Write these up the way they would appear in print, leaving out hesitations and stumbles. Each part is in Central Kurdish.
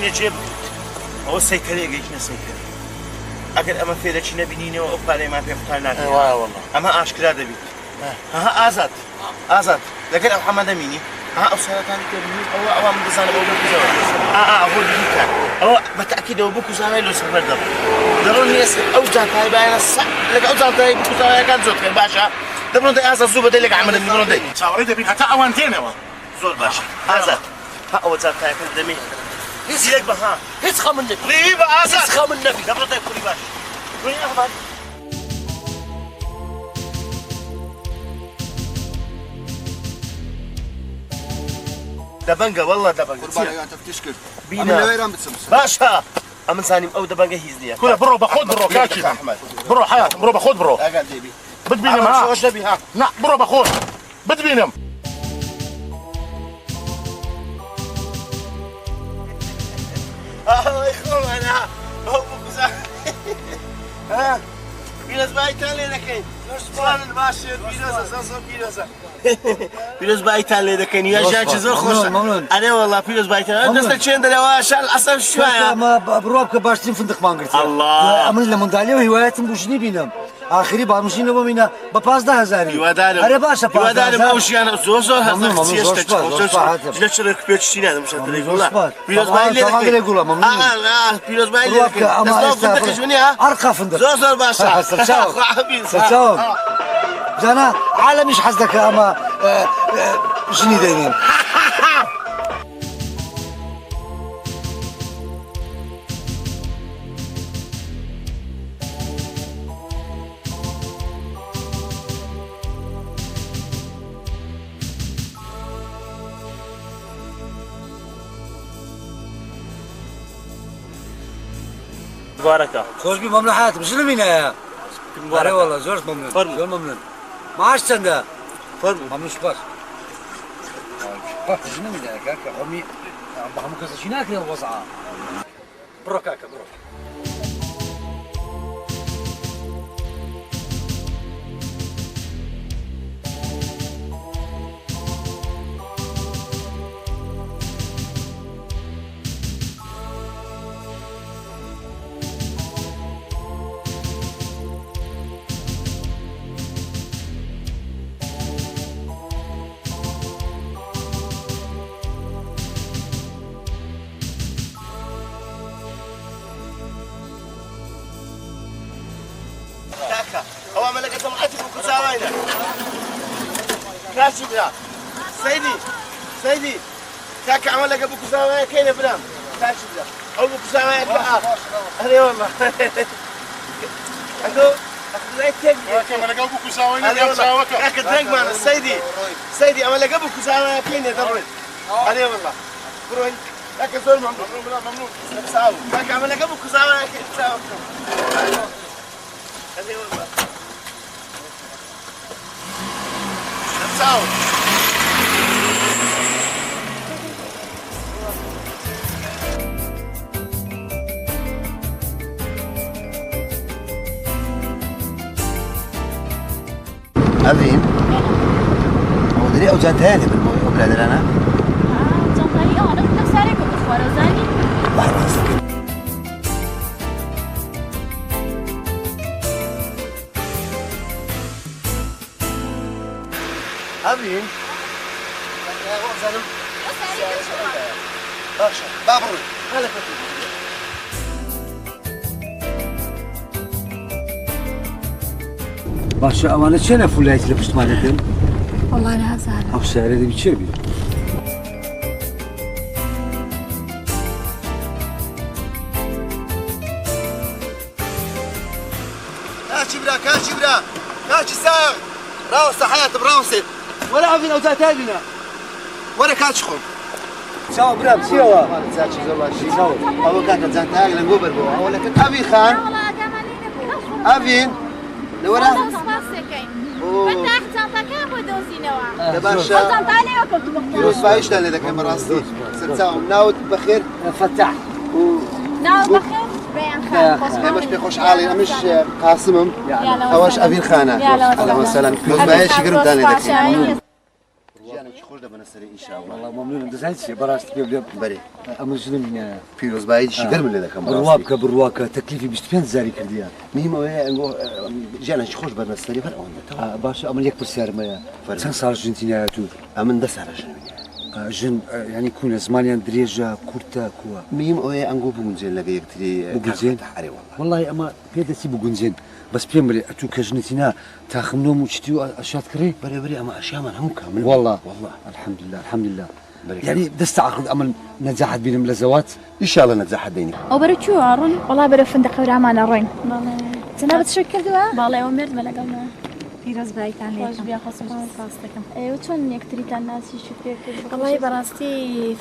شوێنێ جێ بکەیت ئەوە سەیکەلێگەیشنە سەیکەل ئەگەر ئەمە فێرەکی نەبینینەوە ئەو پارەیمان پێ قوتار ناکەین ئەمە ئاشکرا دەبێت ئازاد لەگەر ئەو هەمە دەمینی ئەو سەرەتانی کردنی ئەوە من دەزانم ئەو بکوزەوە ئەوە دیکە ئەوە بەتەکیدەوە بکوزاوای لە سەفەر دەڕۆن هێز ئەو جانتای بایەنە لەگە ئەو جانتای بکوزاوایەکان زۆرکەن باشە دەبڕۆن دەی ئازاد زوو بەدەی لەگە عەمەلە میبڕۆن دەی چاوەڕێ دەبین هەتا ئەوان تێنەوە زۆر باشە ئازاد ئەوە جانتایەکە دەمێ هیچ بەها هیچ خەمن نەبی ڕێوی بە ئازاد هیچ خەمن نەبی دەبڕۆ دەی کوڕی باش ڕۆی ئەخبار دەبەنگە وەڵڵا دەبەنگە تفتیش کرد بینە لەوێران بچم باشە ئەمن زانیم ئەو دەبەنگە هیچ نییە کورە بڕۆ بە خۆت بڕۆ کاکی بڕۆ حیات بڕۆ بە خۆت بڕۆ ئەگەر دەبی بتبینم ها شۆش دەبی ها نا بڕۆ بە خۆت بتبینم ئەوەی خۆمانە ئەو بکوزا پیرۆزبایتان لێ دەکەین سوانت باشێت پیرۆزە زۆر پیرۆزە پیرۆزبایتان لێ دەکەین یاژیانکی زۆر خۆشە ئەرێ وەڵڵا پیرۆزبایتان دەستە چێن دەرەوە شال ئەسەر شوایە بڕۆ بکە باشترین فندقمان گرت ئەمن لە منداڵیەوە هیوایەتم بوشنی بینم آخری باڵمژینەوە بینە بە 15000 هیوادارم ئەرێ باشە هیوادارم ئەو ژیانە زۆر لە چرک پێچی نادەم شەتەی گوڵا پیرۆزبای لێ دەکەین پیرۆزبای لێ دەکەین ئەرقا فندق زۆر باشە سەرچاوم جانا عالەمیش حەز دەکە ئەمە ژنی دەینین مباركة خوش بي ممنون حياتي شنو بينا مبارك والله زور ممنون زور ممنون معاش چنده ممنون سپاس شنو بينا كاكا امي بهم كذا شي ناكل الوضعه برو كاكا برو هو ملك سمعتك وكساوينا كاشي بلا سيدي كاك عملك ابو كساوية كاين بلا كاشي بلا او ابو كساوية اهلي والله عنده زي تيجي عملك ابو كساوية يا كساوية كاك دريك معنا سيدي عملك ابو كساوية كاين ضروري اهلي والله بروي كاك زول ممنون ساو كاك عملك ابو كساوية كاين ساو اهلي والله أبين ودري أو جان تاني بالبلاد أنا جان تاني أنا كنت سارق وبخوار وزاني بحر راسك أبين باشا بابروي هلا باشا أمانة شنو فولايت اللي بشتمالتهم؟ والله أنا هزارة أو سعر دي بتشربي كاشي ساغ راوس حياة براوسي ولا عارفين أوزات تاجنا ولا كاتش خم سوا برام سوا زاتش زلاشي سوا أول كان زان تاج لنقوبر بوا ولا كنت أبي خان أبين لورا فتح جانتاكا بودوزينوا دباشا جانتاني وكنت مختار يوسف عايش لنا ذاك مراسي سرتاهم ناود بخير فتح ناو بخير بيان خان مش بيخش عالي مش قاسمهم أواش أبين خانة أهلا وسهلا كلوز بايش يقرب تاني ذاك ژیانێکی خۆش دەبنە سەر ئینشاءالله. والله ممنونم دەزانیت چیە بەڕاستی پێ بڵێم بەرێ ئەمە ژنم پیرۆزباییشی گەرم لێ دەکەم بڕوا بکە بڕواکە تەکلیفی 25 زاری کردیە مهم ئەوەیە ئەنگۆ ژیانێکی خۆش بەرنە سەری هەر ئەوەندەتەوە باشە ئەمە یەک پرسیارمەیە چەند ساڵ ژنتینایە تو ئەمن 10 ساڵە ژنم ژن ینی کوونە زمانیان درێژە کورتە کووە مهم ئەوەیە ئەنگۆ بگونجێن لەگە یەکتری بگونجێن هەرێ والله والله ئەمە پێدەچی بگونجێن بەس پێم بڵێ ئەتوو کە ژنتینا تاخمنۆم و چتی و ئەشات کڕێ بەرێبەری ئەمە ئەشیامان هەموو کامل والله والله الحمدلله الحمدلله بەرێ يعني دست عقد أمل نجاحت بينهم لزوات ئینشاءالله نەجاحەت دەینی ئەو بەرە چوو هاڕۆن والله برا فندق ورامانە ڕۆین جەنابەت جنابەت شکر دووە باڵێ ئەوە مرد بە لەگەڵمە پیرۆزبایتان خۆش لێ بیا خۆسم ساس دەکەم ئێوە چۆن یەکتریتان ناسی شکرێ کرد والله بەڕاستی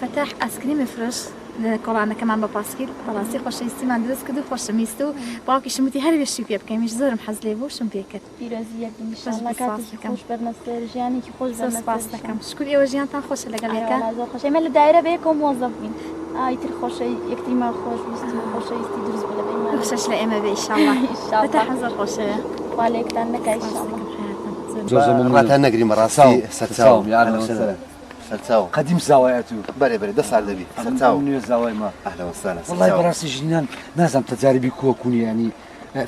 فتح ئاسکریمی فرش لە کۆڵانەکەمان بە پاسکیل بەڕاستی خۆشەویستیمان دروست کرد و خۆشەویست و باوکی وتی هەر وێشی پێ بکەمیش زۆرم حەز لێ بوو شم پێ کرد پیرۆزیەک ئینشاءالله بەس کاتێکی دەکەم. خۆش بەرنەسەر ژیانێکی خۆش زۆر سپاس دەکەم شکر ئێوە ژیانتان خۆشە لەگەڵ یەکە زۆر خۆش ئێمە لە دایرە بە یەکەوە مۆزەف بین ئایتر خۆشەی یەکتریمان خۆشویستی و خۆشەویستی دروست بە لەبەیمان خۆشەش لە ئێمە بێ ئینشاءالله ئینشاءالله. فتح زۆر خۆشەوە خوا لێکتان نەکا ئینشاءالله. زۆر ممنون. ڕاتان نەگرین بەڕاستی سەرچاو، سەرچاو یعنی وەسەلام. سەرچاو قديم زواياتو بەرێ 10 ساڵ دەبی سەرچاو من زواي ما ئەهلا وسهلا والله براسي جنان نازم تجاربي كوني يعني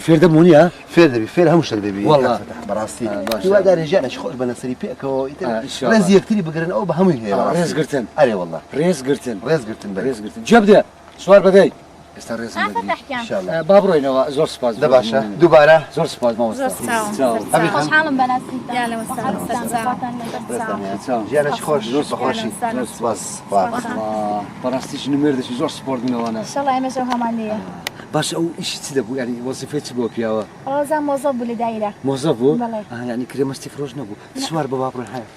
فێر دەبوونی ها فێر دەبی فێر هەموو شەر دەبی والله. بەڕاستی باشە. هیوادارە ژیانێکی خۆش بەنە سەری پێکەوە ئینشاءالله. ڕێزی یەکتری بگرن ئەو بە هەمووی هەیە بەڕاستی. ڕێزگرتن. ئەرێ والله ڕێز گرتن ڕێزگرتن بەرێ ڕێز گرتن جێ بدە سوار بەدەی ئێستا ڕێز فتحکیان ئینشاءالله با بڕۆینەوە زۆر سپاس دە باشە دووبارە زۆر سپاس مامۆستا زۆر چاو خۆشحاڵم بەناسیتان یا لە وەسەلام. ژیانێکی خۆش زۆر بەخۆشی زۆر سپاس بەڕاستیش نمێردەشی زۆر سپۆرت بوونەوەە ئینشاءالله ئێمەش ئەو هەمان لێیە باش ئەو ئیشی چ دەبوو ینی وەزیفەی چ بۆ پیاوە ئەوزان مۆزە بوو لە دایرە مۆزە بوو بەڵێ. ینی کرێمەستی فرۆش نەبوو سوار بە باپڕۆ هەیە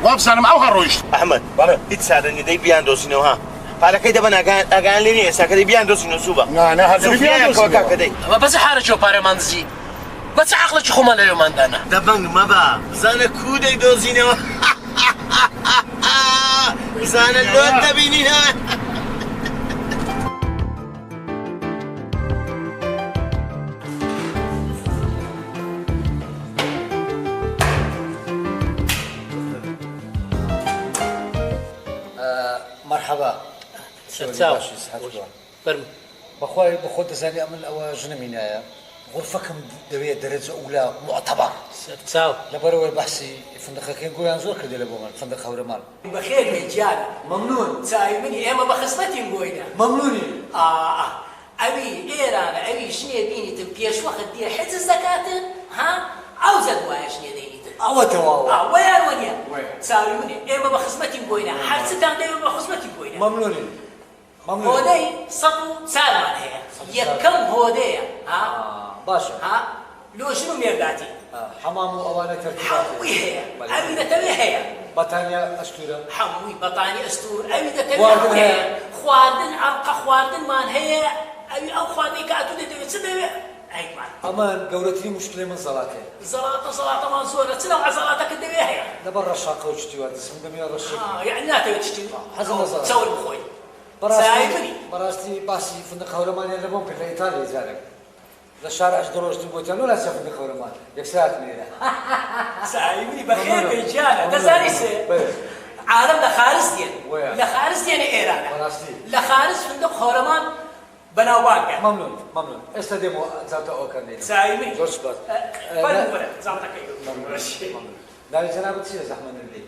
وابزانم ئەو هەڕۆیشت ئەحمد بەڵێ هیچ سادەنی دەی بیان دۆزینەوە ها پارەکەی دەبەن ئەگان لێ نیە ئێستا کە دەی بیان دۆزینەوە سوبە نانە هەردەبی بیان دۆزینەوە. کاکە دەی ئەمە بەس حارەجۆ پارەمان دزی بەچ عەقڵێکی خۆمان لەوێماندانە دەبنگ مەبە بزانە کو دەی دۆزینەوە بزانە لۆت دەبینینەوە مرحبا چاو بەرم بەخوای بە خۆت دەزانی ئەمن ئەوە ژنەمینایە غرفەکەم دەوێت دەرەجە ئولا معتەبەر چاو لەبەرەوەی بەحسی فندقەکەی گۆیان زۆر کردی لە بۆ من فندق هەورەمان بەخێر گیان مەمنون چای منی ئێمە بە خزمەتین بۆینە مەمنونی ئەوی ئێرانە ئەوی ژنێ بینیتم پێشوەخت دیە حجز دەکاتن ها ئەو زەد وایە ژنێ دەینیتن ئەوە تەواوە وەیان وەنیە وەیە. چاوی منێ ئێمە بە خزمەتین بۆینە هەرچتان دەوێت بە خزمەتین بۆینە مەمنونی مەمنون هۆدەی 104مان هەیە یەکەم هۆدەیە باشە ها لۆژن و مێرداتی حەمام و ئەوانە تەرتیبات هەمووی هەیە ئەوی دەتەوێ هەیە بەتانیا ئەستورە هەمووی بەتانی ئەستور ئەوی دەتەوێت خواردن هەیە هەیە. خواردن ئەڵقە خواردنمان هەیە ئەوی ئەو خواردنی کە ئەتو دەتەوێت چ دەوێت ئەیمان ئەمان گەورەترین مشکلی من زەڵاتەیە زەڵاتەمان زۆرە چ نەوع زەڵاتەکە دەوێ هەیە لەبەر ڕەشاقە و چتیوە دەسم دەمیا ڕەشێک یعنی ناتەوێت شتی حەزم لە زەڵات. چاور بخۆی سایبنی بەڕاستی باسی فندق هەورەمانیان لە بۆم کرد لە ئیتالیا جارێک لە شارعش دڕۆشتم بۆتیان لۆ لاسیا فندق هەورەمان یەک ساعت نێرە سایبنی بەخێر بێجانە دەزانی سێ عالم لە خارج دێن وەیە. لە خارج دێنە ئێرانە بەڕاستی لە خارج فندق هەورەمان بەناوبانگە مەمنون مەمنون ئێستا دێمەوە جاوتە ئەوکەم لێنم سایبنی زۆر سپاس بەرە زانتەکەی ناوی جەنابەت چییە زەحمەت نەبێت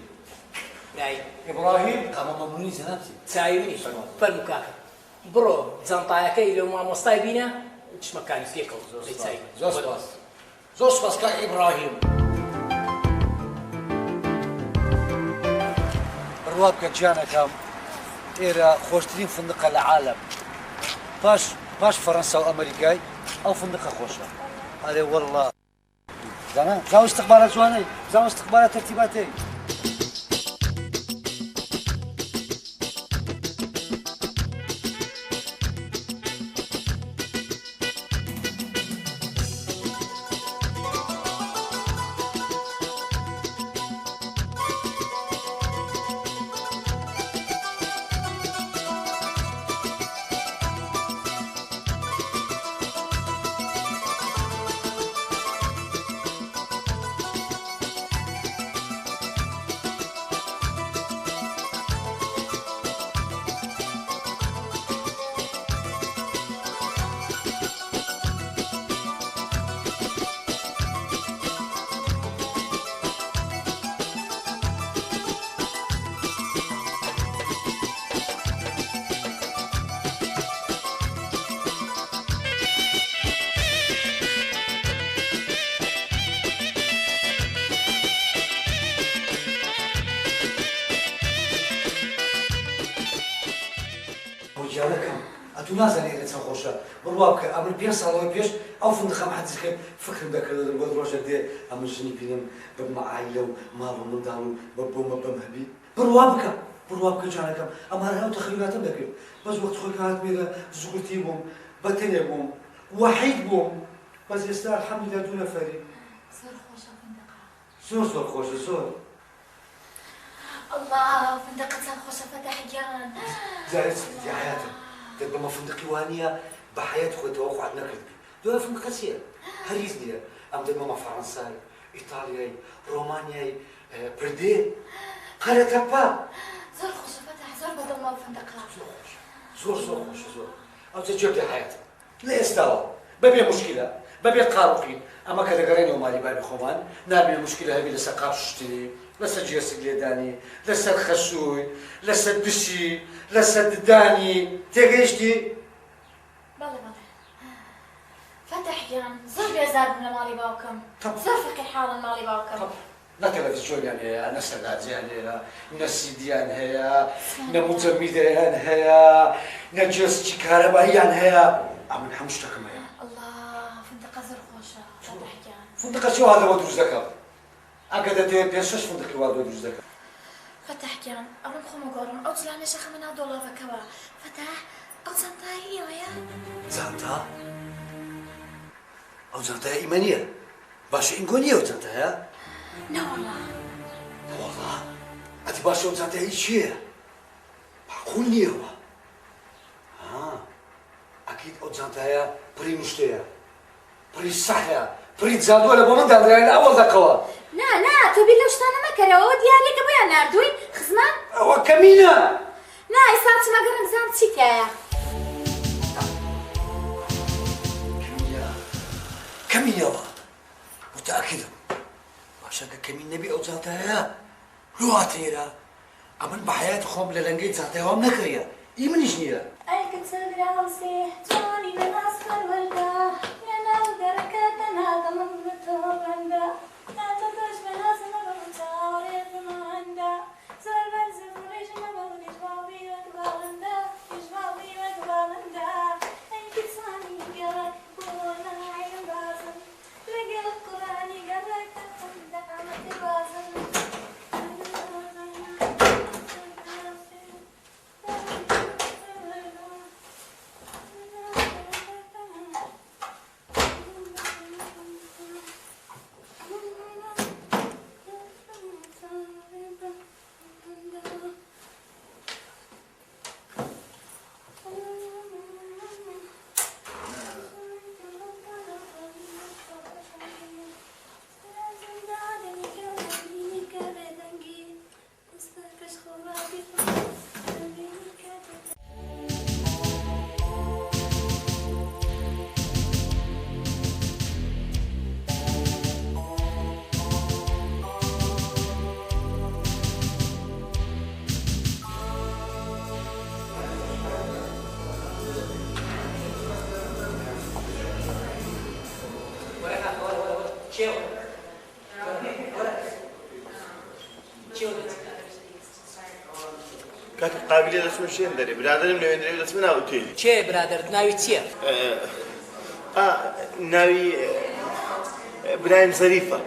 نای ئیبراهیم ئەمە مەمنونی جەنابی چاوینی فەرمو کاکە بڕۆ جانتایەکەی لە مامۆستای بینە چشمەکانی پێکەوت زۆر زۆر سپاس زۆر سپاس کاک ئیبراهیم بڕوا بکە گیانەکەم ئێرە خۆشترین فندقە لە عالەم پاش فەڕەنسا و ئەمریکای ئەو فندقە خۆشە ئەرێ وەڵڵا زانە زاو استقبالە جوانەی زاو استقبالە تەرتیباتەی گیانەکەم ئەتو نازانێ لە چەند خۆشە بڕوا بکە ئەمر 5 ساڵەوەی پێش ئەو فندقەم حەجز کرد فکرم دەکردم بۆ ڕۆژە دێ ئەمە ژنی بینم بم عایلە و ماڵ و منداڵ و بە بۆمە بەم هەبی بڕوا بکە جانەکەم ئەمە هەو تەخیلاتم دەکرد بەس وەخت خۆی هاتمێ لە زوگوتی بووم بەتەنێ بووم وەحید بووم بەس ئێستا الحەمدوللا 2 نەفەری زۆر خۆشە زۆر الله فندقة خوشة فتح جان زارت يا حياتي دابا ما فندقي وانية بحياة خويا توقعات نكرت دابا فندقة سير هريز ديال ام دابا ما فرنساي ايطالياي رومانياي بردي قرية تبا زور خوشة فتح زور بدل ما فندقة زور او تجيب لي حياتي لا يستوى بابي مشكلة بابي قاروقين اما كذا قريني ومالي بابي خوان نابي المشكلة هذه لسا قارشتي لسا جيرسك ليداني لسا الخشوي لسا الدشي لسا الداني تيجيشتي بله فتح جان زور بيزار من مالي باوكم زور فقي حالا مالي باوكم لا تلفزيون يعني انا سداد يعني نسيديان هي نموتميدان هي نجس كهربائي هي عم نحمشتك معي الله فندقة زور خوشة فتح جان فندقة شو هذا ودوش ذكر أكيد تي بيشش فندق الوالد ودوش ذكر فتح جان أرم خم قارن أو تلعني شخ من $1 فكوا فتح أو زنتاي ويا زانتا أو زانتا إيمانية باش إنكونية وزانتا يا لا والله والله أنت باش وزانتا أي شيء معقول نية أكيد أو زانتا يا بري مشتيا بري صحيا بري تزادوا ولا بمن دادرين أول ذكوا نا تبي لو شتانا ما كرا ودياري كبيا ناردوين خزمان وكمينة نا إسات ما قرن زان تشيكايا كمينة متأكد عشان كمين نبي أو زاتها رواتيرا أمن بحياة خوم للنجيت زاتها وام نكريا يمن جنيا أي كنت راسي جواني من أصفر وردا لنا ودركات أنا ضمنته بندا لا تدرج من أصفر وردا وريد ما عندا زور برزف وريش ما بغني جوابي وتبالندا جوابي وتبالندا أي كنت صاني قرأ قولنا عين بازم لقى القرآن قرأت الخندق عمت بازم كانت قابلية لاسم الشين دري برادر من وين دري لاسمنا أوتيل چێ برادر ناوی چییە؟ ناوي براين ظريفة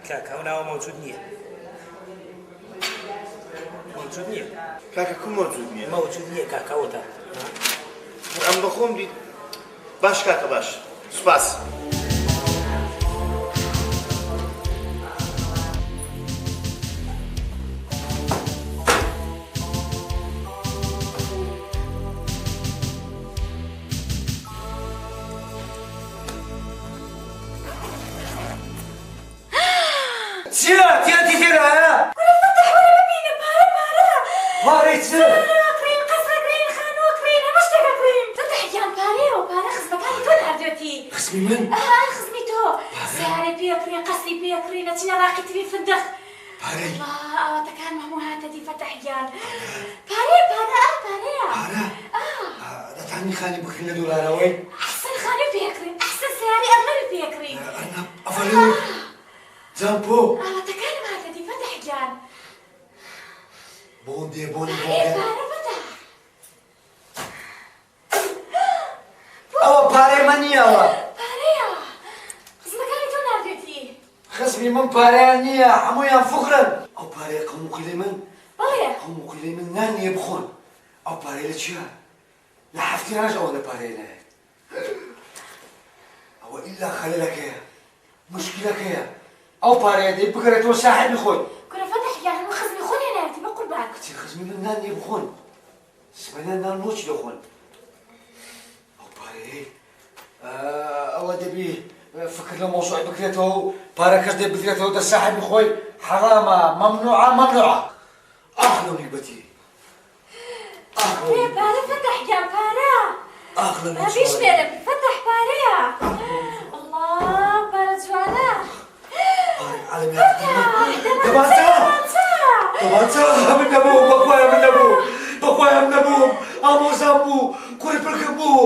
کاکە ئەو ناوە مەوجود نییە مەوجود نییە كاكا كم موجود نية مەوجود نییە کاکەوتە أم بخوم دي باش كاكا باش سباس تياتي فيها ولا فتح ولا ببينا بارا هاريت كريم قصر كريم خانو كريم مشتاق كريم فتح جان باري وبارا خصمك هاي تون عردوتي خصمي من؟ خصمي تو ساري بيا كريم قصري بيا كريم اتينا راقي تبي فندخ باري الله اوتا كان مهمو هاتا دي فتح جان باري بارا لا تعني خاني بخينا دولار وين؟ احسن خاني بيا كريم احسن ساري اغلبي بيا كريم أنا أفريق زامبو اوتا كان هاتا دي فتح جان بوندي بوني إيه، بوندي پارە بەدە. ئەوە پارەی من نییەوە پارەیە. خزمەکانی تۆ ناردوێتی. خزمی من پارەیان نییە هەموویان فقرن ئەو پارەیە قەموقیلەی من بەڵێ. قەموقیلەی من نان نییە بخۆن ئەو پارەی لە چییە؟ لە هەفتیانش ئەوە لە پارەی نایەت ئەوە ئیلا خەلەلەکەیە مشکلەکەیە ئەو پارەیە دەی بگەڕێتەوە ساحێبی خۆی کورە فەتح گیان هەموو خزمی خۆ نێنایەتی بە قوربان. کچی خزمی من نان نییە بخۆن سبەیان نان نۆچی دەخۆن ئەو پارەیە ئەوە دەبی فکر لە مۆزوعی بکرێتەوە و پارەکەش دەی بدرێتەوە دە ساحێبی خۆی حرامە مەمنوعە مەمنوعە ئاخلە نیبەتی إيه، پارە فەتح گیان پارە. ئاخلە بيشمێرم فتح پارەیە. الله پارە جوانە. دەمانچە من نەبوو بەخوایە من نەبوو بەخوایە من نەبووم ئامۆزام بوو کوڕی پڕکرد بوو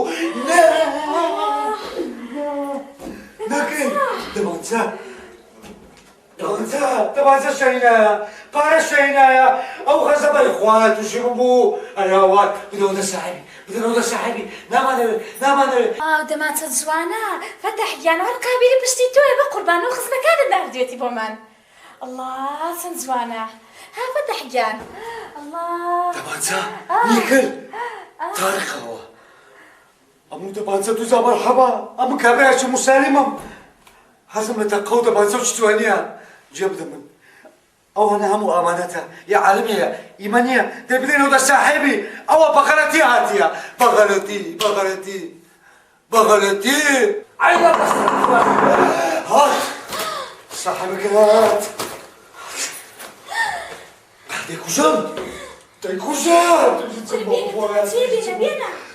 نەکەی دەمانچە شەینایە پارە شەینایە ئەو خەزە بەی خوایە تووشی من بوو ئەراوات بدەنەوە ساحێبی نامانەوێت دەمانچە جوانە فتح گیان هەر قابلی پشتی تۆیە بە قوربان و خزمەکانت ناردوێتی بۆ من. الله چەند جوانە. ها فتح گیان. الله. دەمانچە نیکر تاریخەوە ئەموو دەمانچە دووزا مەرحەبا ئەمە کابراایکی موسالیمم حەزم لە تەقە و دەمانچە و چتوانیە جێ بدە من ئەوانە هەموو ئامانەتە یا عالمەیە ئیمەنیە دەی بدەینەوە دە ساحێبی ئەوە بەغەلەتی هاتیە بەغەلەتی عیبە هات ساحێبەکە هات دەیکوژم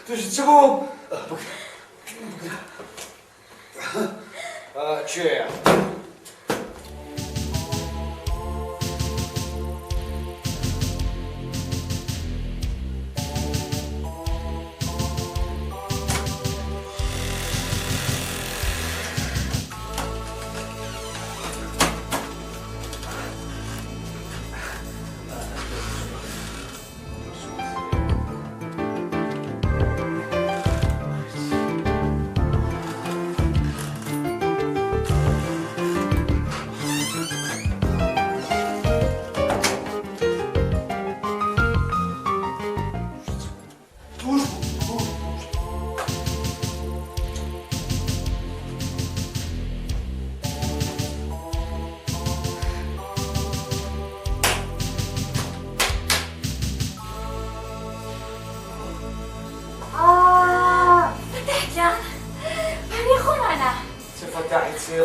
توش چ بووم چێە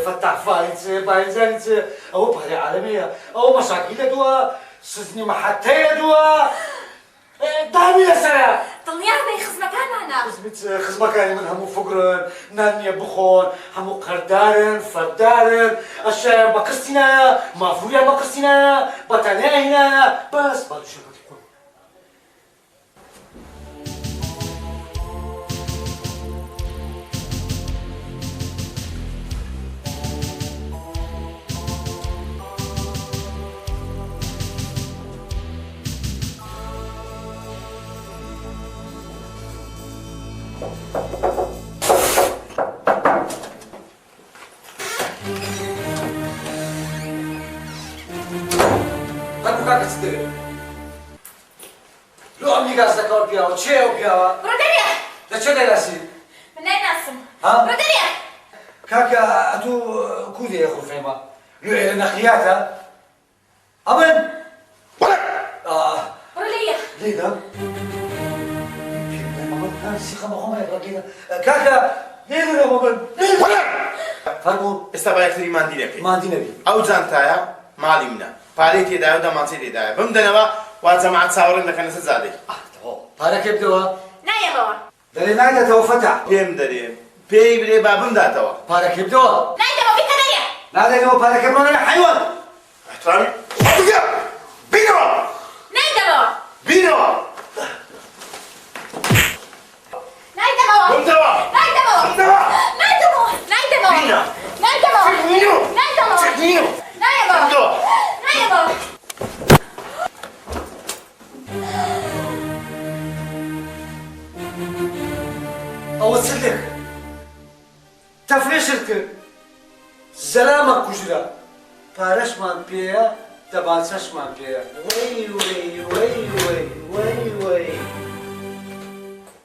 فتح فايت بايزانت او بحري عالميه او مشاكل دوا سزني محتى دوا دامي يا سلام دڵنیا بەی خزمەکانمانە. خزمەکانی من هەموو فقرن نانیە بخۆن هەموو قەردارن فەردارن ئەشیان بە قستینایە مافوریان بە قستینایە بەتەنیا هینایە بەس بەدوشەکەتی خۆن لو ئەمی گاز دەکەوە پیاوە چێ ئەو پیاوە بڕۆ دەرێ. لە چێ دەیلاسی من نایناسم. ها؟ بڕۆ دەرێ. کاکە ئەتۆ کودێ خوفێمە لێ نەخیاتە ئەمن بڕۆ لێیە. لێدا کاکە لێدەرەوە من فەرموو ئێستا با یەکتری ماندی دەکەین ماندی نەبی ئەو جانتایە ماڵی منە پارەی تێدایە و دەمانچەی تێدایە بمدەنەوە وا جەماعەت چاوەڕێن دەکەن لەسەر زادەی پارەکەی بدەوە نایەمەوە. دەرێ نایدێتەوە فەتح پێم دەرێ پێی برێ با بمداتەوە پارەکەی بدەوە نایدەوە بیکە دەرێ. نادێتەوە پارەکەی بڕۆنە حیوان احترامی بگە بینەوە نایدەوە. بینەوە نایدەوە. بمدەوە نایدەوە. بمدەوە نایدەوە. نایدەوە. بینە نایدەوە. نینو نایدەوە. نینو نایەوە. بمدەوە نایەوە. پێەیە دەبانچەشمان پێەیە وەی وەی وەی وەی وەی وەی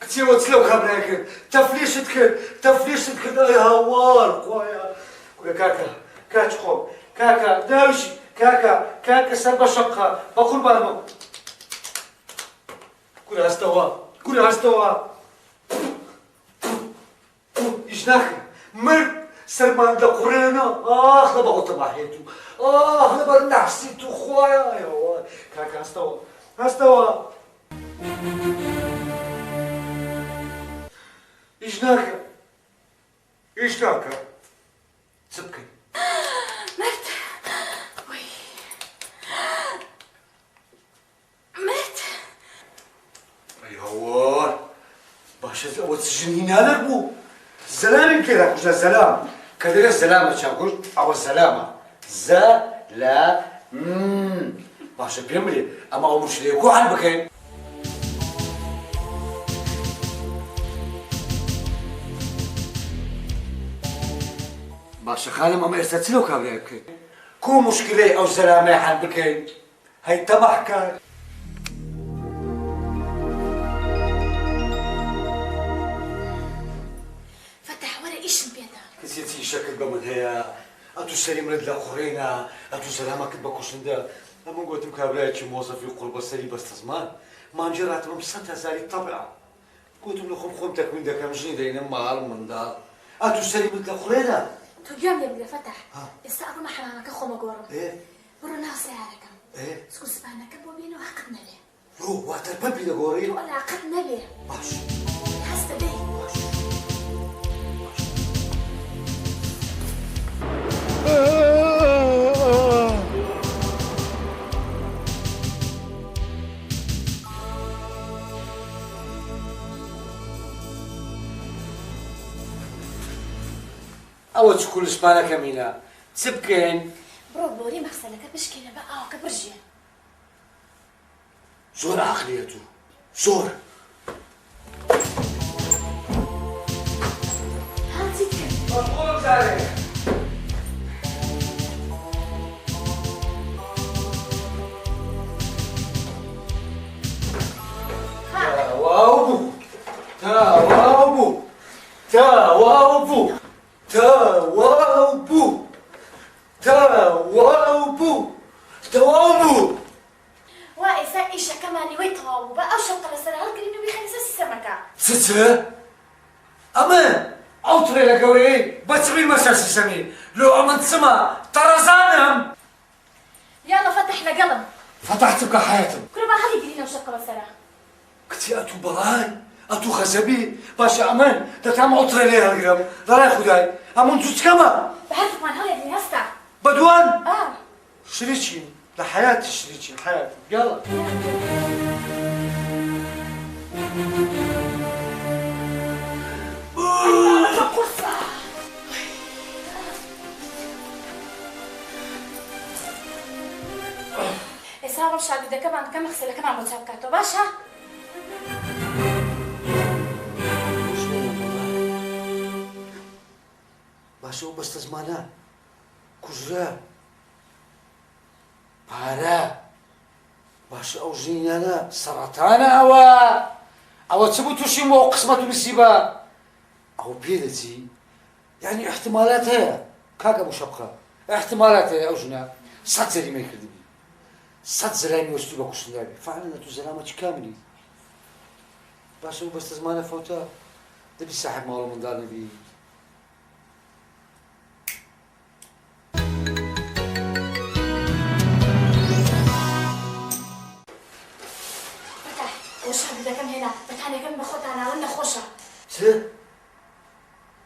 کچێوە چ لەو کابرای کرد تەفلیشت کرد ئەی هاوار خۆیە کورە کاکە کاچ خۆم کاکە داویشی کاکە سەر بە شەقا بە قوربانم کورە هەستەوە ئیش ناکە مرد سەرمان دەقوڕێنە ئاخ لە بەڵتە باهێت و ئاخ لە بەر ناسیت و خۆیە کاکە هەستەوە ئیش ناکە چ بکەین مرد وای مرد ئەی هەوار باشە ئەوە چ ژنینانەک بوو زەلامی پێدا کوژە زەلام کە دەرێ زەلامە چاو کوشت ئەوە زەلامە باشە پێم بڵێ ئەمە ئەو مشکلەیە کۆ حەل بکەین باشە خانم ئەمە ئێستا چ لەو کابرای بکەین کۆ مشکلەی ئەو زەلامەیە حەل بکەین هەی تەماحکار فتح ولا إيش بيدا کەسێکی شەکت بە من هەیە ئەتو سەری مرد لە قوڕێنە ئەتو سەلامەکت بە کوشتندە ئەمە گوتم کابرایەکی مۆزەفی قوربەسەری بەستە زمان مانجێ راتبم 100,000 تەبع گوتم لە خۆم تەکوین دەکەم ژنی دەینە ماڵ منداڵ ئەتو سەری مرد لە قوڕێنە تو اليوم يا فتح استأذن حنانك أخو مقورم برو ناس سياركم سكو سبانك بوبينو عقدنا له واتر بەبی دەگۆڕی ولا عقدنا له باش هسه بيه ئەوە چ کوردستانەکە مینە چ بکەین برو بوري مغسلك بشكي بقى كبرجي زۆر عەقلیەت و زۆر هاتي تواوبو وإذا إيش كمان ويتواو بقى شق لسر هالقريب بيخلص السمكة ستة أما أوتري لقوري بتسوي مساس سمين لو أمن سما طرزانهم يلا فتح لقلم فتحت بك حياتهم كل ما هذه قرينا وشق لسر كتي أتو بلاي أتو خزبي باشا أمان تتعم أوتري ليها القرم لا يا خداي أمون جوز كما بعرفك من هلا اللي هسه بدوان شريكي لحياتي شريكي حياتي يلا إسراء مش عاد بدك كم أغسل كمان متسابقاته باشا باشا وبس زمانان كجرا بارا باشا أو جينانا سرطان أو تثبتوا شي مو قسمة نسيبة أو بيدتي يعني احتمالات هي كاكا مشابقة احتمالات هي أو جنا صد زلي ما يكردني صد زلاني وستو بكوش اللعبة فعلا تو زلامة كاملة باشا وبس زمانه فوتا دبي صاحب مالو من دار نبي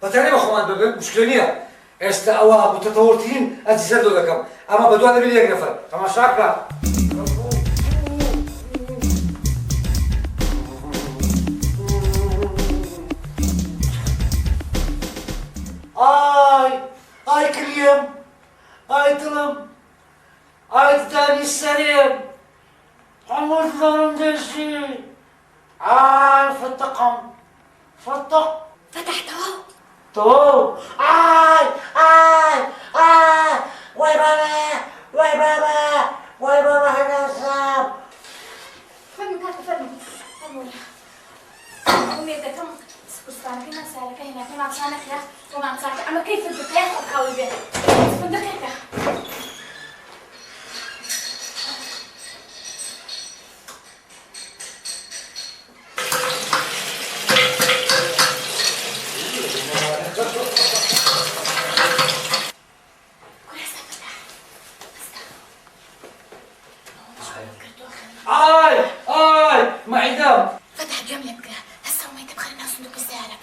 بەتانێ بەخۆمان ببن مشکلە نییە ئێستا ئەوە متەتەوەرترین ئەجزا دۆ دەکەم ئەمە بەدوان دەبێت یەک نەفەر تەماشا بکە ئای کلیم ئای دڵم ئای ددانی سەرێم هەموو دڵم دەژی ئای فتقم فتق فتحته تو آي آي آي وي بابا واي بابا واي بابا هذا صعب. فهمي كاكا فهمي أمي ده كم سكوستان كنا سالك هنا كنا عشانك يا وما عشانك أما كيف بدك يا أخوي بيه بدك هيك معي دم. فتح جملك هسه وما تبخل الناس صندوق السيارة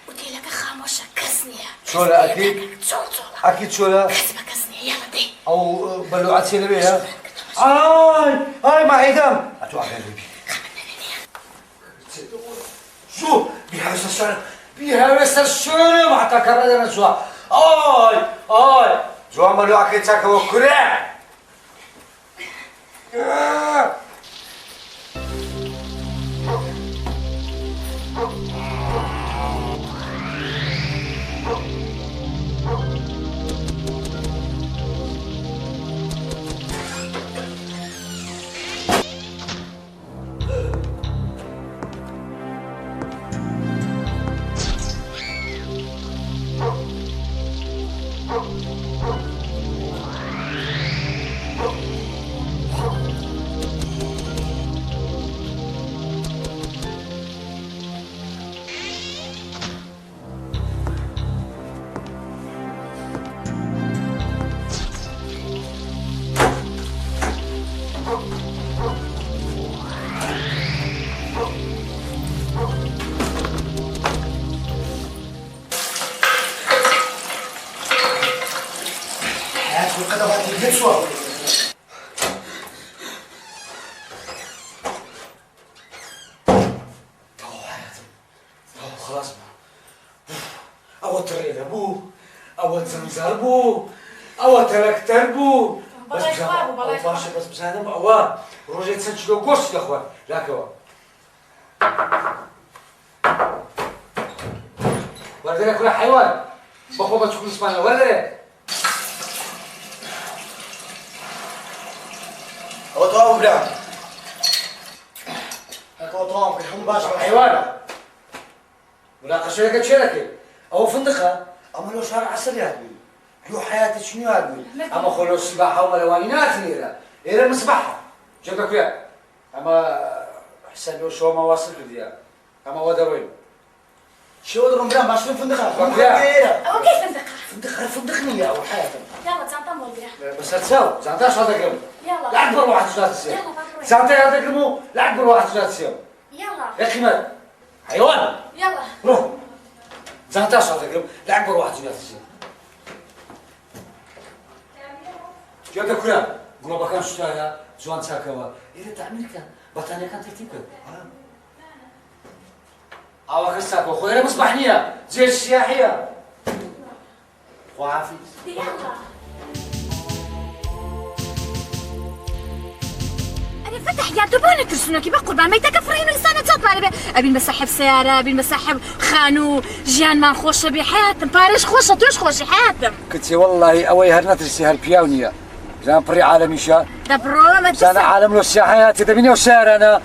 قلت لك خاموشة كسني شو لا أكيد؟ شو أكيد شو لا؟ كسبة كسني يلا دي أو بلوعات سينبيها. معي دم. أتوقع بيبي. شو بهذا الشارع بهذا الشارع ما تكررنا شو جو عملوا أكيد تاكلوا كرع. خلاص أو تريلا بو أو زنزار بو أو تراكتر بو بس بس أنا بأوان رجعت سنشلو قوس يا أخوان لا كوا وردنا كل حيوان بخوبة تكون اسمها ولا أو طعام برام أو طعام كلهم باشا حيوان مناقشة لك شركة أو فندقة أما لو شهر عسل يا أبوي يو حياتي شنو يا أبوي أما خلو السباحة وملوانينات إيرا مسبحة جبك وياه أما حسن لو شو ما واصل لديها أما ودروين شو درهم برام باش فين فندقة أو كيف فندقة فندقني أو حياتي يلا تسانتا مول بيها بس هتساوي زانتاش هذا قرمو يلا لا أكبر واحد جلات السيوم يلا بابروي زانتا هذا قرمو لا أكبر واحد جلات السيوم يلا يا أخي مال حيوان يلا روح زانتاش هذا قرمو لا أكبر واحد جلات السيوم جاك كلام قلنا بكان شتايا جوان ساكوا إذا تعمل كان بطانية كان ترتيبك أو كساكوا خويا مصباحنية زي السياحية وعافية يلا أنا فتح يا دبانة ترسلنا كيف قربان ما يتكفرين إنسانة تطلع على أبي المسحب سيارة أبي المسحب خانو جيان ما نخش بحياتهم باريش خوشة توش خوش حياتهم كنتي والله أوي هرنترسي هالبياونية زان بري عالمي شا دبرو ما زان عالم لو السياحيات تبيني وسار أنا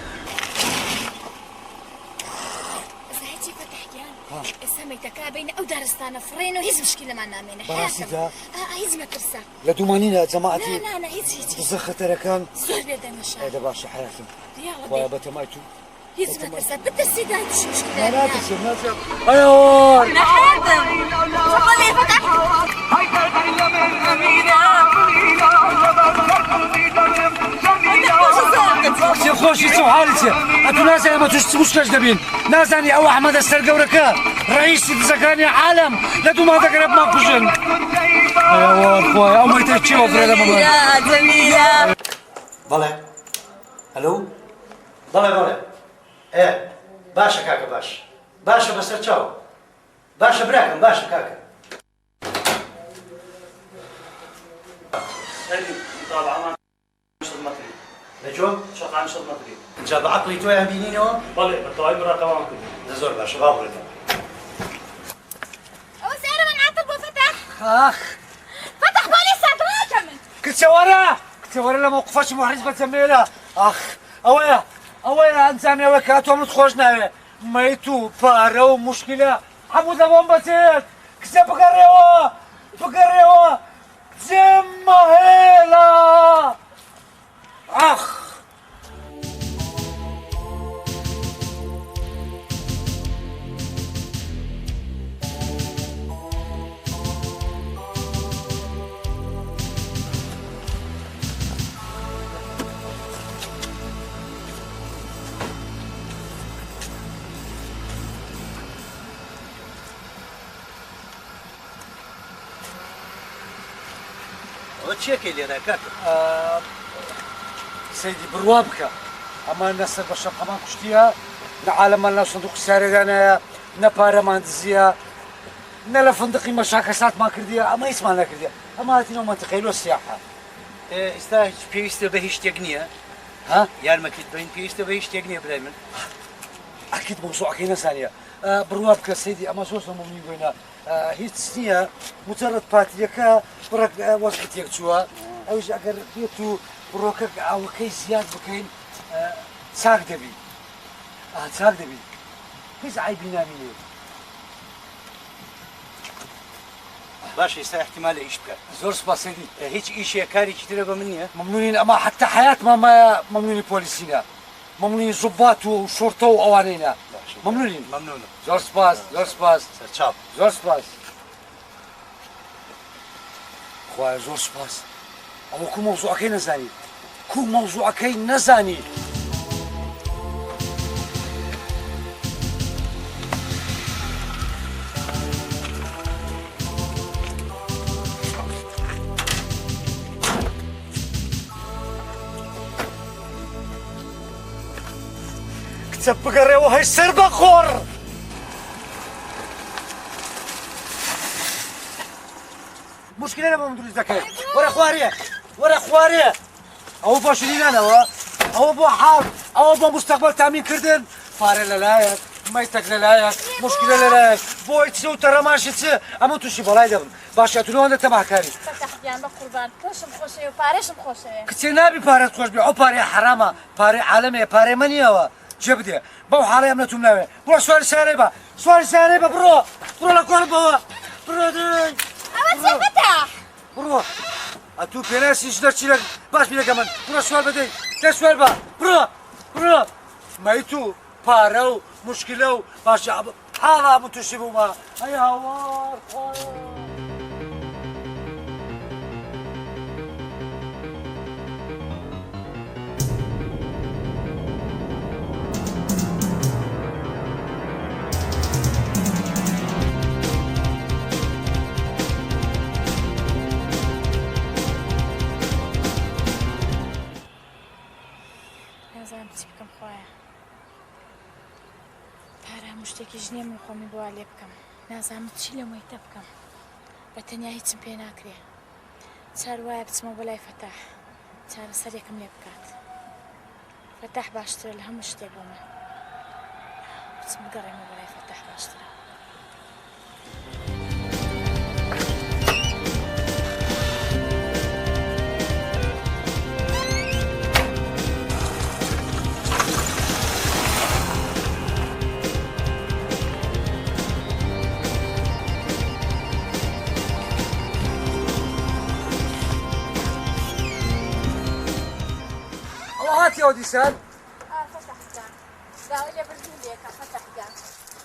فهيتي فتح يان السميتك بين أو دارستانا فرينو هيز مشكلة معنا من براسيتا هيز ما ترسى لا دومانينا جماعتي لا هيز زخة تركان زور بيدا مشا هذا باشا حياتي يلا ويا بتمايتو هيز ما ترسى بدي السيدة مش مشكلة لا تسيب لا تسيب أيوه أنا حاتم تفضل يا فتح سي خوشي سو حالتي أنتو ناس ما تشتموش كاش دابين ناس أني أو أحمد السرقوركا رئيس تزكاني عالم لا دوما تقرب ما كوجن أيوه خويا أو ما يتشيو في هذا الموضوع يا جميلة بله ألو بله إيه باشا كاكا باشا بس تشاو باشا براكم باشا كاكا طبعا مشهد مطري لجو شقع مشهد مطري جاب عقلي توي عم بينينو بلى بالطوائم مراقبة معكم زور باشا بابا أو سعر من عطب وفتح أخ فتح بوليس ساعة ما كمل كنت ورا لما وقفاش محرز بتسميها اخ اويا انزامي وكاتو متخوش ناوي ميتو بارو مشكله حمود ابو بسيط كسب بقريوا زما هيلا اخ چێکی لێرە کاکە سيدي بروابك اما الناس البشر كمان كشتيها نعالم لنا صندوق الساردانة نبارمان دزيا نلا فندقي مشاكسات ما كرديها اما اسمها لا كرديها اما هاتينا منطقة له السياحة ئێستا هیچ پێویستە بە هیچ شتێک نییە ها یارمەکەیت بین پێویستە بە هیچ شتێک نییە برای من اكيد موضوعك هنا ثانية بروابك سيدي اما زوز ممنون قلنا هيت سنية مجرد باتريكا برك وصلت يكتشوا اوش اگر بيتو بروكك او كي زياد بكين ساق دبي ساق دبي كيس عيبي نامي باش ئێستا احتیمالە ئیش بکات زور سپاس سيدي هیچ ئیشێ کارێکی ترە بە من نییە ممنونين اما حتى حياة ما ممنونين بوليسينا ممنونين ضباط وشرطة واوانينا ممنونين مەمنونم زور سپاس سەرچاو زور سپاس خواه زور سپاس او كو موضوعكي نزاني كتب بقري وهي السر بخور مشكلة لما مدري ذكاء ورا خواريه او باشرين انا او بو حال او بو مستقبل تامين كردن فار للايك ميتك للايك مشكلة للايك بو يتسو ترى ماشي تسي اما توشي بلاي دبن باش اتلو انت تبع كاري فتح جان بقربان كوشم خوشي وبارشم خوشي كتير نابي باري تخوش بي او باري حرامة باري عالمية باري منيوة جبدي بو حالي امنتم ناوي برو سواري ساريبا برو لكل بوا برو دي أما فتح برو اتو بيناسي شدر تشيلك باش بينا كمان برو سوال بدي تسوال با برو مايتو بارو مشكلة باش حالا متشبه ما هيا هوار نازانم چی بکەم خۆیە پارە هەموو شتێکی ژنێ من خۆمی بۆ لێ بکەم نازانم چی لە مۆیتە بکەم بە تەنیا هیچم پێ ناکرێ چار وایە بچمە بۆ لای فەتاح چارەسەرێکم لێ بکات فەتاح باشترە لە هەموو شتێک بۆ من بچم بگەڕێمە بۆ لای فەتاح باشترە هات يا وديسان فتح جان داوای لێ بردن لێکە فتح جان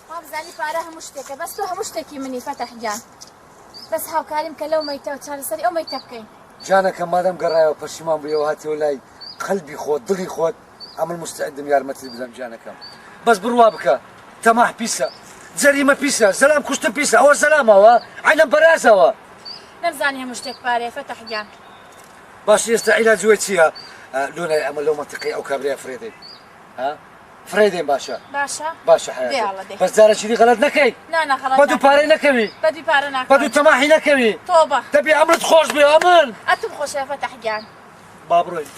ما بزانی پارە هەموو شتێکە بەس تۆ هەموو شتێکی منی فتح جان بەس هاوکاریم کە لەو مەیتە و چارەسەری ئەو مەیتە بکەین جانەکە مادەم گەڕایەوە پەشیمان بوویەوە هاتیەوە لای قەلبی خۆت دڵی خۆت ئەمن مستعدم یارمەتت بدەم جانەکەم بەس بڕوا بکە تەماح پیسە جەریمە پیسە زەلام کوشتن پیسە ئەوە زەلامەوە عینەم بەرازەوە نەمزانی هەموو شتێک پارەیە فتح جان باش ئێستا عیلاج وێ چییە لۆنای ئەمە لەو منتیقەی ئەو کابرای فرێدەین فرێدەین باشە باشە حیاتە دێڵە دێ بەس جارە چیدی غەلەت نەکەی نانەخەڵات بەدوو پارەی نەکەوی بەدوی پارە بەدوو ناکەم تەماحی نەکەوی تۆبە دەبێ ئەمرت خۆش بێ ئەمن ئەتم خۆشە فتح جان با بڕۆین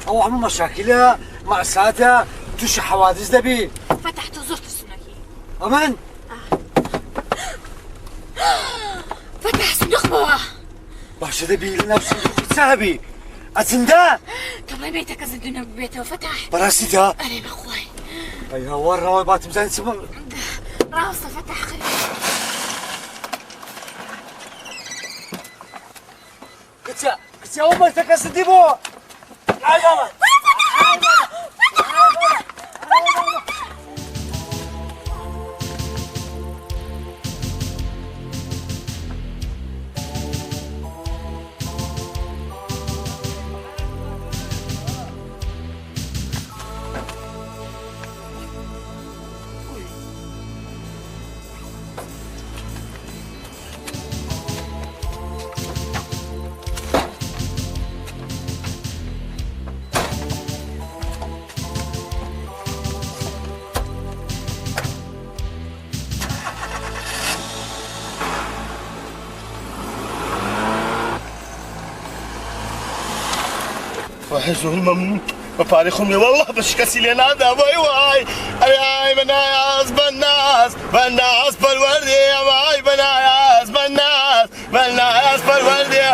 ئەو هەموو مەشاکلە مەساتە تووشی حەوادز دەبی فتح تۆ زۆر ترسنەکی ئەمن فتح سندوق بەوە باشە دەبی لە ناو چابی ئەچندا تۆ بڵێ بێتەکە زیندوو بێتەوە فتاح بەڕاستیدا ئەرێ بەخوای ئەی هاوار ڕاوە باتم زانی چ ڕاستە فتاح خەریب کچە ئەو بەرتەکە سدی بۆ وای زۆرمەمنون بە پارەی خۆم والله بەش کەسی لێ نادا وای وای ئەی بەنایاز بەناز بەناز پەروەردێ وای بەنایاز بەناز بەنایاز پەروەردێ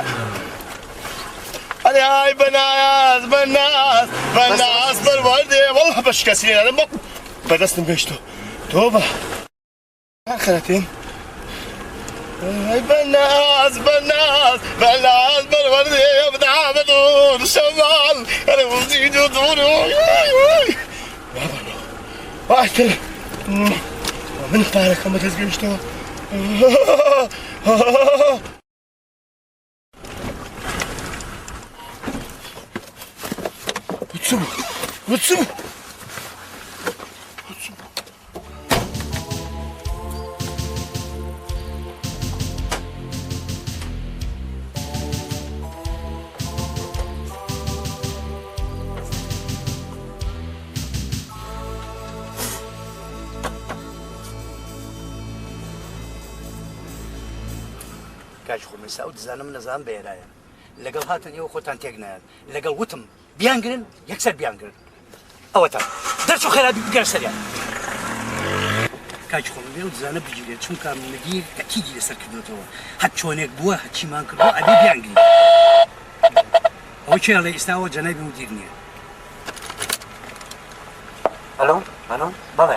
ئەی بەنایاز بەناز بەناز پەروەردێ والله بەش کەسی لێ نادەم بەدەستم گەیشتۆ تۆبە خەرەتێن بناس بناس بناس بالوردي يبدع بدون شمال انا وزيد ودور واحد من فارق ما تزقشتو وتسمو وتسمو کاش خۆمەسا و دزانم نەزان بێرایە لەگەڵ هاتن ئێوە خۆتان تێک نایەن لەگەڵ وتم بیانگرن یەکسەر بیانگرن ئەوەتە دەرچ و خێرا بگەر سەریان کاچ خۆمەوێ و دزانە بگیرێت چونکە مەگیر تەکیدی لەسەر کردوێتەوە هەر چۆنێک بووە هەرچیمان کردووە ئەبێ بیانگرین ئەوە چێڵێ ئێستاوە جەنابی مدیر نییە ئەلۆ ئەلۆ بەڵێ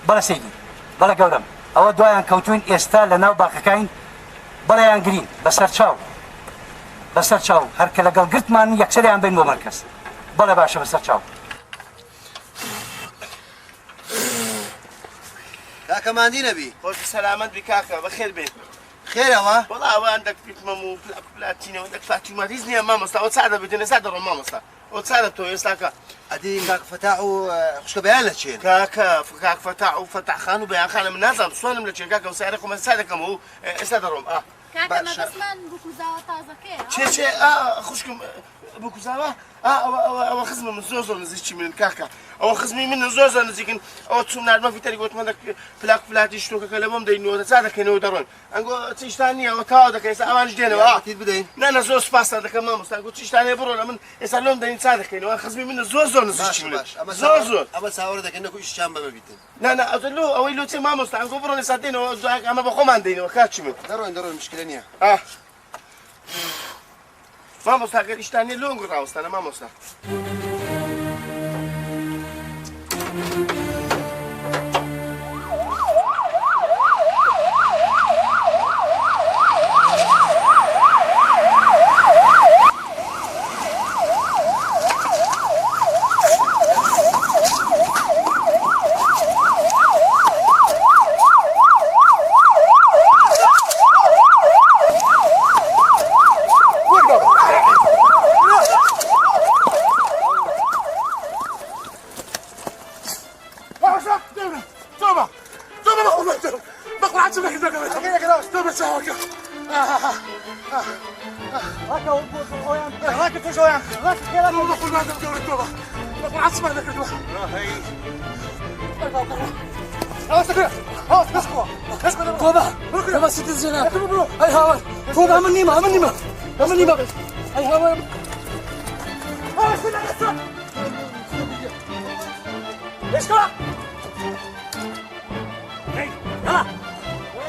بەڵێ سەیدی بەڵێ گەورەم ئەوە دوایان کەوتوین ئێستا لە ناو باخەکەین بەڵێیان گرین بەسەر چاو هەرکە لەگەڵ گرتمان یەکسەریان بین بۆ مەرکەز بەڵێ باشە بەسەر چاو کاکەماندی نەبی خۆش سەلامەت بی کاکە بەخێر بێت خێرەوە وەڵا ئەوان دەکپیتمەم و پلاتینەوە دەکفاتیمەریز نییە مامۆستا ئەو چا دەبێتێنە سا دەڕۆم مامۆستا ئەو چا دەبتەوە ئێستاکە ئەدی کاک فەتاح و خوشکە بەیان لە چێن کاکە کاک فەتاح و فەتاحخان و بەیانخانە من نازانم سوانم لە چێن کاکە و سیارە خۆمە سا دەکەم و ئێستا دەڕۆم کاکە مەبەسمان بکوزاوە تازەکەیە چێ خوشکم بکوزاوە ئەوە خزمە من زۆر نزیکی من کاکە ئەوە خزمی من زۆر نزیکن ئەوە چوم نارمەفی تەری گوتمە پلاک پلاتی شتۆکەکە لە بۆم دەینەوە چا دەکەینەوە دەڕۆن ئەنگۆ چیشتان نییە ئەوە تاوا دەکەین ئێستا ئەوانش دێنەوە تیت بدەین نانە زۆر سپاسان دەکەم مامۆستا گوت چیشتانێ بڕۆ لە من ئێستا لۆم دەین چا دەکەینەوە خزمی من زۆر نزیکی من زۆر ئەمە چاوەڕە دەکەن نەکو ئیشتیان بەمە بیتن نانە ئەوەی لۆ چێ مامۆستا ئەنگۆ بڕۆن ئێستا دێنەوە ئەمە بە خۆمان دەینەوە کاچی من دەڕۆین مشکلە نییە مامۆستا گەر ئیشتانێ لۆنگ ڕاوەستانە مامۆستا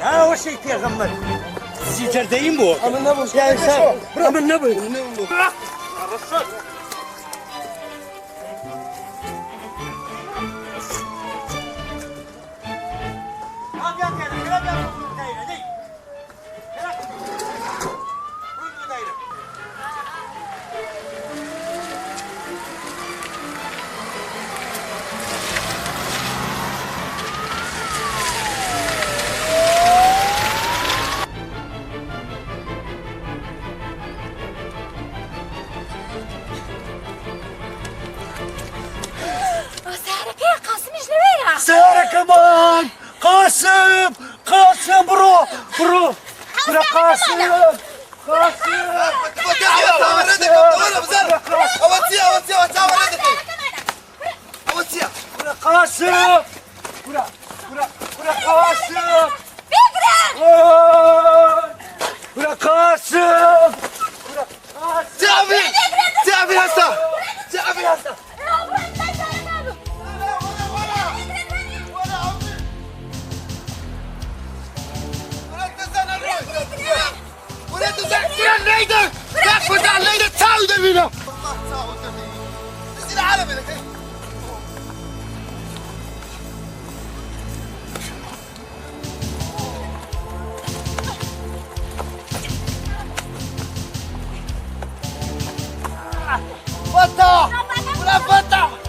هاوشي پێغەمبەر دزی جەردەییم بۆ ئەمە نەبوو ئەمە نەبوو سارەکەمان قاسم بڕۆ برە قاسم قاسم برە قاسم برە قاسم تعبي هسه ولا تزعل الليدة تاخذ على الليدة تعود بينا والله تعود بينا نزل العالم لك فتح ولا فتح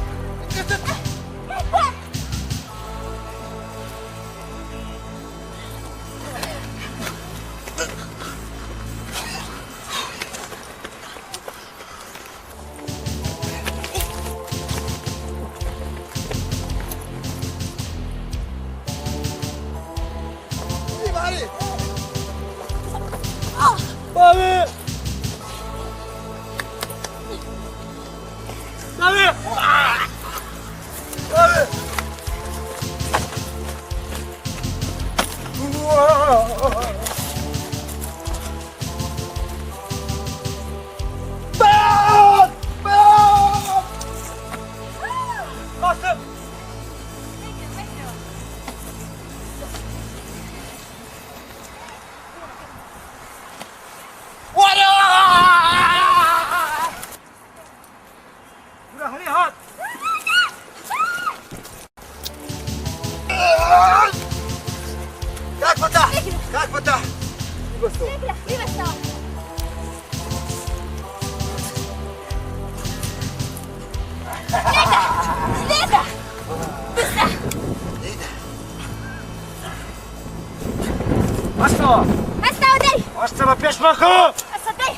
أستوى بيش ماكو أصدق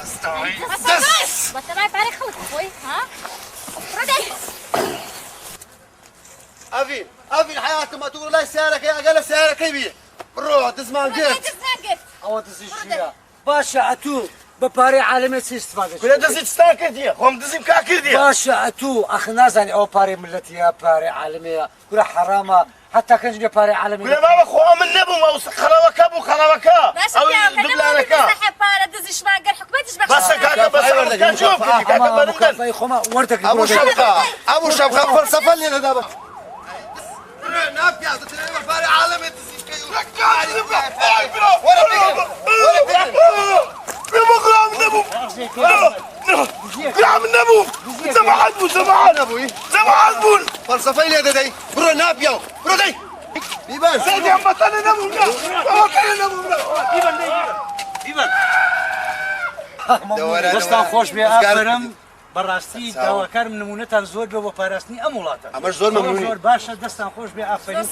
استوعب بس ما تعرف خوت أخوي ها ردي أفين حياتي ما تقول لا سيارة كي أقل سيارة كيبية روح تسمع قلت أو تزيشيا باشا أتو بباري عالمي سيستفادة كل دزي تستاكر دي هم دزي مكاكر دي باشا أتو أخ نازني أو باري ملتية باري عالمية كل حرامة حتى كنجي باري عالمي كل ما بخو من نبو ما خلاوكا بو خلاوكا أو دبلانكا صاحب بارا دزي شما قال حكمتش بس كاكا بس كان شوف كاكا بندن وردك أبو شبخة فلسفة اللي أنا دابا نافيا تتنين باري عالمي تسيب كيو بمقرام نبو قرام نبو سماحات بو سماحات بو فلسفة اللي هذا داي برو نافيا برو داي بيبان سيدي عم بطل نبو بيبان دەستان خۆش بێ ئافرم بەڕاستی داواکارم نمونەتان زۆر بێ بۆ پاراستنی ئەم وڵاتە ئەمەش زۆر مەمنونی زۆر باشە دەستان خۆش بێ ئافرین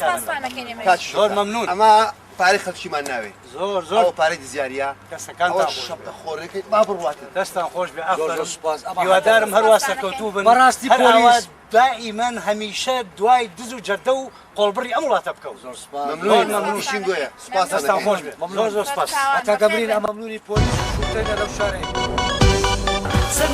زۆر مەمنون ئەمە پارەی خەڵکیمان ناوێ زۆر ئەوە زۆر پارەی دزیاریە دەستەکان ئەوە شەپە خۆڕێکی با بڕواتن دەستان خۆش بێ ئافرم سوپاس. هیوادارم هەروە سەرکەوتوو بن بەڕاستی هەر ئاوا پۆلیس. دائیمەن هەمیشە دوای دز و جەردە و قۆڵبڕی ئەم وڵاتە بکەوت مەمنون شینگۆیە سوپاس دەستان خۆش بێ زۆر زۆر سپاس حتى قبرين أمام نوني بوليس شرطين لو شارعين